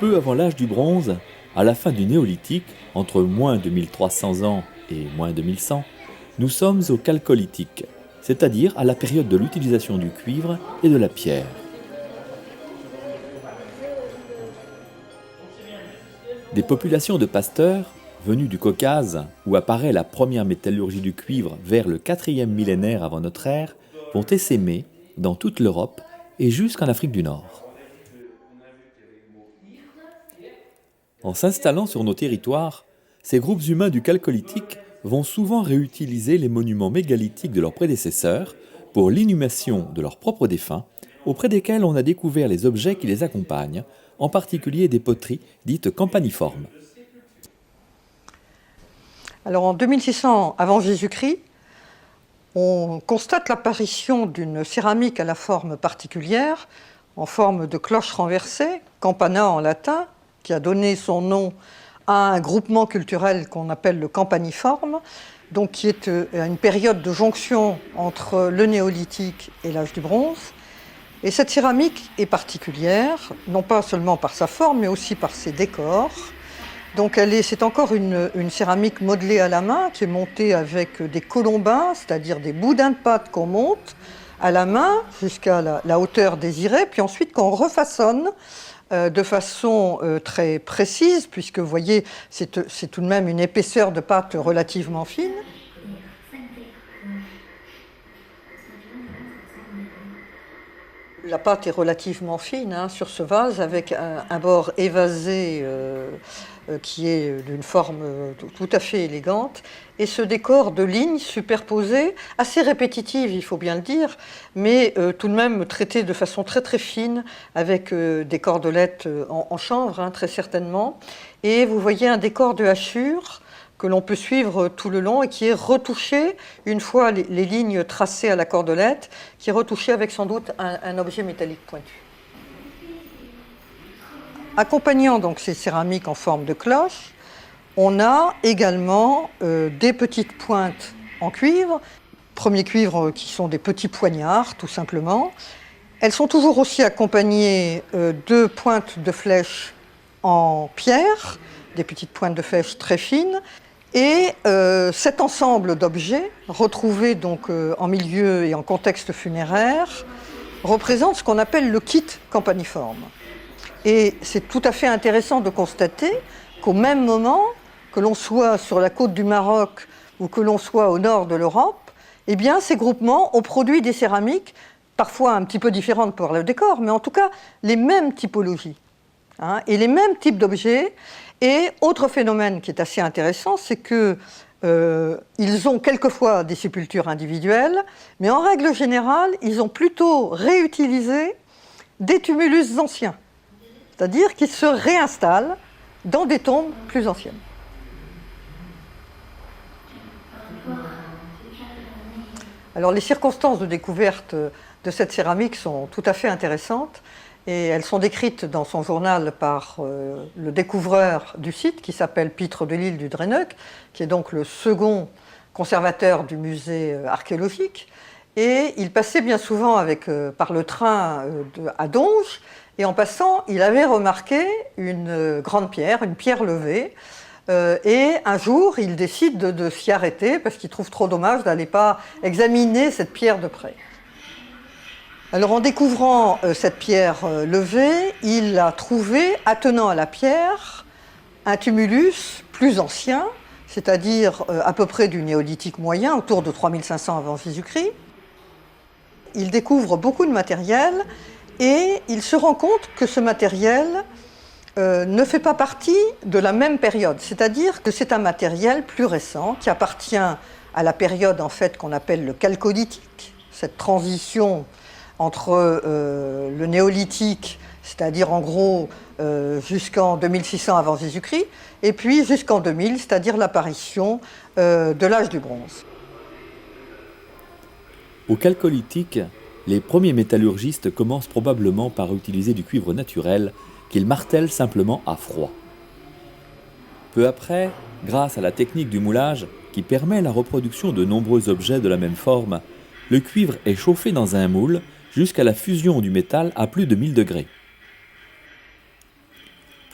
peu avant l'âge du bronze, à la fin du néolithique, entre moins 2300 ans et moins 2100, nous sommes au chalcolithique, c'est-à-dire à la période de l'utilisation du cuivre et de la pierre. Des populations de pasteurs, venues du Caucase, où apparaît la première métallurgie du cuivre vers le 4e millénaire avant notre ère, vont essaimer dans toute l'Europe et jusqu'en Afrique du Nord. En s'installant sur nos territoires, ces groupes humains du chalcolithique vont souvent réutiliser les monuments mégalithiques de leurs prédécesseurs pour l'inhumation de leurs propres défunts, auprès desquels on a découvert les objets qui les accompagnent, en particulier des poteries dites campaniformes. Alors en 2600 avant Jésus-Christ, on constate l'apparition d'une céramique à la forme particulière, en forme de cloche renversée, campana en latin, qui a donné son nom à un groupement culturel qu'on appelle le campaniforme, donc qui est à une période de jonction entre le néolithique et l'âge du bronze. Et cette céramique est particulière, non pas seulement par sa forme, mais aussi par ses décors. Donc c'est encore une céramique modelée à la main, qui est montée avec des colombins, c'est-à-dire des boudins de pâte qu'on monte à la main jusqu'à la hauteur désirée, puis ensuite qu'on refaçonne de façon très précise, puisque vous voyez, c'est tout de même une épaisseur de pâte relativement fine. La pâte est relativement fine sur ce vase, avec un bord évasé qui est d'une forme tout à fait élégante, et ce décor de lignes superposées, assez répétitive, il faut bien le dire, mais tout de même traité de façon très très fine, avec des cordelettes en chanvre, très certainement. Et vous voyez un décor de hachure que l'on peut suivre tout le long et qui est retouché, une fois les lignes tracées à la cordelette, qui est retouché avec sans doute un objet métallique pointu. Accompagnant donc ces céramiques en forme de cloche, on a également des petites pointes en cuivre, premier cuivre qui sont des petits poignards tout simplement. Elles sont toujours aussi accompagnées de pointes de flèches en pierre, des petites pointes de flèches très fines. Et cet ensemble d'objets, retrouvés donc en milieu et en contexte funéraire, représente ce qu'on appelle le kit campaniforme. Et c'est tout à fait intéressant de constater qu'au même moment, que l'on soit sur la côte du Maroc ou que l'on soit au nord de l'Europe, eh bien, ces groupements ont produit des céramiques, parfois un petit peu différentes pour le décor, mais en tout cas les mêmes typologies et les mêmes types d'objets. Et autre phénomène qui est assez intéressant, c'est qu'ils ont quelquefois des sépultures individuelles, mais en règle générale, ils ont plutôt réutilisé des tumulus anciens, c'est-à-dire qu'ils se réinstallent dans des tombes plus anciennes. Alors les circonstances de découverte de cette céramique sont tout à fait intéressantes. Et elles sont décrites dans son journal par le découvreur du site, qui s'appelle Pitre de L'Isle du Dreneuc, qui est donc le second conservateur du musée archéologique. Et il passait bien souvent par le train à Donge, et en passant, il avait remarqué une grande pierre, une pierre levée. Et un jour, il décide de s'y arrêter, parce qu'il trouve trop dommage d'aller pas examiner cette pierre de près. Alors en découvrant cette pierre levée, il a trouvé, attenant à la pierre, un tumulus plus ancien, c'est-à-dire à peu près du néolithique moyen, autour de 3500 avant Jésus-Christ. Il découvre beaucoup de matériel et il se rend compte que ce matériel ne fait pas partie de la même période, c'est-à-dire que c'est un matériel plus récent qui appartient à la période en fait qu'on appelle le chalcolithique, cette transition entre le néolithique, c'est-à-dire en gros jusqu'en 2600 avant Jésus-Christ, et puis jusqu'en 2000, c'est-à-dire l'apparition de l'âge du bronze. Au chalcolithique, les premiers métallurgistes commencent probablement par utiliser du cuivre naturel qu'ils martèlent simplement à froid. Peu après, grâce à la technique du moulage qui permet la reproduction de nombreux objets de la même forme, le cuivre est chauffé dans un moule jusqu'à la fusion du métal à plus de 1000 degrés.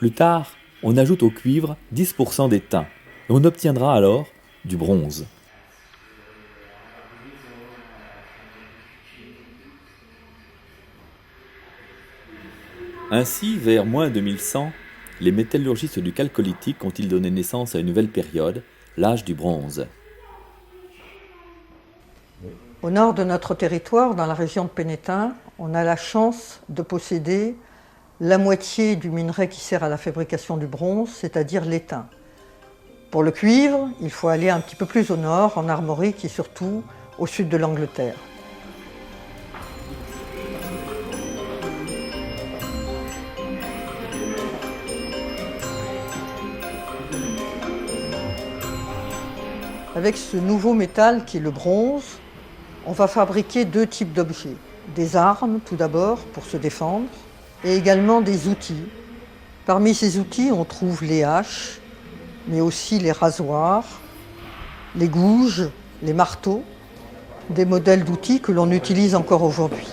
Plus tard, on ajoute au cuivre 10% d'étain et on obtiendra alors du bronze. Ainsi, vers moins 2100, les métallurgistes du chalcolithique ont-ils donné naissance à une nouvelle période, l'âge du bronze. Au nord de notre territoire, dans la région de Pénétin, on a la chance de posséder la moitié du minerai qui sert à la fabrication du bronze, c'est-à-dire l'étain. Pour le cuivre, il faut aller un petit peu plus au nord, en Armorique et surtout au sud de l'Angleterre. Avec ce nouveau métal qui est le bronze, on va fabriquer deux types d'objets. Des armes, tout d'abord, pour se défendre, et également des outils. Parmi ces outils, on trouve les haches, mais aussi les rasoirs, les gouges, les marteaux, des modèles d'outils que l'on utilise encore aujourd'hui.